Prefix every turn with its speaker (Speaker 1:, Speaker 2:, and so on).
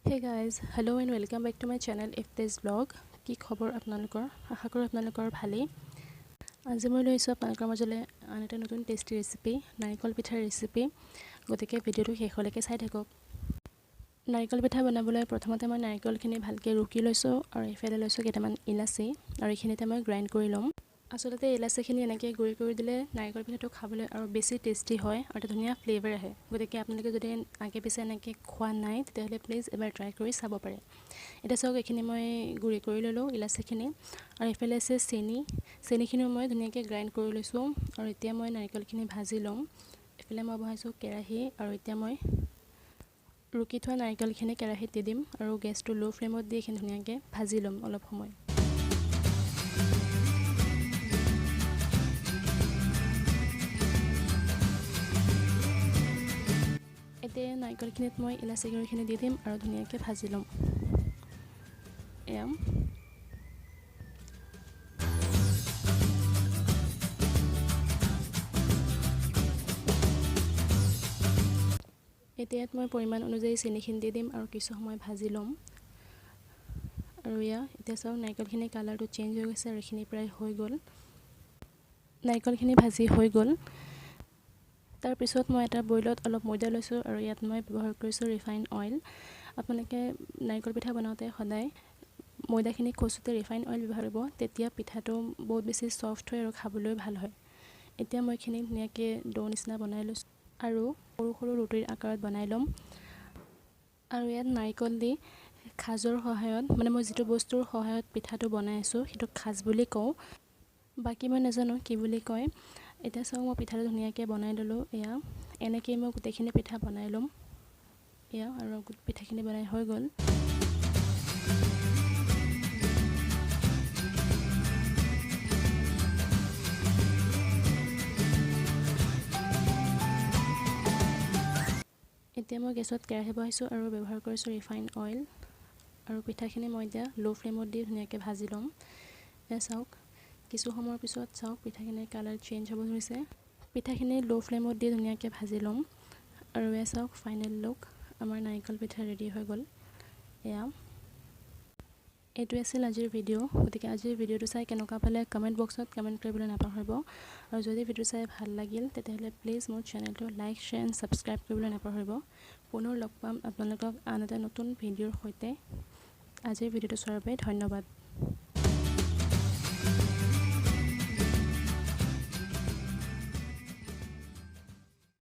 Speaker 1: Hey guys, hello and welcome back to my channel FTS Vlog. কি খবৰ আপোনালোকৰ আশা কৰোঁ আপোনালোকৰ ভালেই আজি মই লৈছো আপোনালোকৰ মাজলৈ আন এটা নতুন টেষ্টি ৰেচিপি নাৰিকল পিঠাৰ ৰেচিপি গতিকে ভিডিঅ'টো শেষলৈকে চাই থাকক নাৰিকল পিঠা বনাবলৈ প্ৰথমতে মই নাৰিকলখিনি ভালকৈ ৰুকি লৈছো আৰু এফালে লৈছো কেইটামান ইলাচি আৰু এইখিনিতে মই গ্ৰাইণ্ড কৰি লম আসলতে ইলাচিখিনি এনেকৈ গুড়ি কৰি দিলে নাৰিকল পিঠাটো খাবলৈ আৰু বেছি টেষ্টি হয় আৰু এটা ধুনীয়া ফ্লেভাৰ আহে গতিকে আপোনালোকে যদি আগে পিছে এনেকৈ খোৱা নাই তেতিয়াহ'লে প্লিজ এবাৰ ট্ৰাই কৰি চাব পাৰে এটা চাওক এইখিনি মই গুড়ি কৰি ললো ইলাচিখিনি আৰু এফালে আছে চেনিখিনিও মই ধুনীয়াকৈ গ্ৰাইণ্ড কৰি লৈছো আৰু এতিয়া মই নাৰিকলখিনি ভাজি লম এফালে মই বহাইছো কেৰাহী আৰু এতিয়া মই ৰুকি থোৱা নাৰিকলখিনি কেৰাহীত দি দিম আৰু গেছটো লো ফ্লেমত দি এইখিনি ধুনীয়াকৈ ভাজি লম অলপ সময় এতিয়া নাৰিকলখিনিত মই ইলাচি গুড়িখিনি দি দিম আৰু ধুনীয়াকৈ ভাজি লম এতিয়া মই পৰিমাণ অনুযায়ী চেনিখিনি দি দিম আৰু কিছু সময় ভাজি লম আৰু এতিয়া চাওক নাৰিকলখিনি কালাৰটো চেঞ্জ হৈ গৈছে আৰু এইখিনি প্ৰায় হৈ গ'ল নাৰিকলখিনি ভাজি হৈ গ'ল তাৰ পিছত মই এটা বইলত অলপ ময়দা লৈছো আৰু ইয়াত মই ব্যৱহাৰ কৰিছো ৰিফাইন অইল আপোনালোকে নাৰিকল পিঠা বনাওঁতে সদায় ময়দাখিনি খচুতে ৰিফাইন অইল ব্যৱহাৰ কৰিব তেতিয়া পিঠাটো বহুত বেছি সফট হয় আৰু খাবলৈ ভাল হয় এতিয়া মই এইখিনি ধুনীয়াকৈ ডো নিচিনা বনাই লৈছো আৰু সৰু সৰু ৰুটিৰ আকাৰত বনাই লম আৰু ইয়াত নাৰিকল দি খাজৰ সহায়ত মানে মই যেটো বস্তুৰ সহায়ত পিঠাটো বনাই আছো হেতু খাজ বুলি কওঁ বাকি মই নাজানো কি বুলি কয় এটা চাও মই পিঠাটো ধুনীয়াকৈ বনাই ললো এনেকৈ মই গোটেইখিনি পিঠা বনাই লম আৰু পিঠাখিনি বনাই হৈ গ'ল এতিয়া মই গেছত কেৰাহী বহাইছো আৰু ব্যৱহাৰ কৰিছো ৰিফাইন অইল আৰু পিঠাখিনি মই এতিয়া লো ফ্লেমত দি ধুনীয়াকৈ ভাজি লম চাওক কিছু সময়ৰ পিছত চাওক পিঠাখিনিৰ কালাৰ চেঞ্জ হ'ব ধৰিছে পিঠাখিনি লো ফ্লেমত দি ধুনীয়াকৈ ভাজি লম আৰু চাওক ফাইনেল লুক আমাৰ নাৰিকল পিঠা ৰেডি হৈ গ'ল এইটো আছিল আজিৰ ভিডিঅ' গতিকে আজিৰ ভিডিঅ'টো চাই কেনেকুৱা পালে কমেন্ট বক্সত কমেন্ট কৰিবলৈ নাপাহৰিব আৰু যদি ভিডিঅ' চাই ভাল লাগিল তেতিয়াহ'লে প্লিজ মোৰ চেনেলটো লাইক শ্বেয়াৰ এণ্ড সাবস্ক্ৰাইব কৰিবলৈ নাপাহৰিব পুনৰ লগ পাম আপোনালোকক আন এটা নতুন ভিডিঅ'ৰ সৈতে আজিৰ ভিডিঅ'টো চোৱাৰ বাবে ধন্যবাদ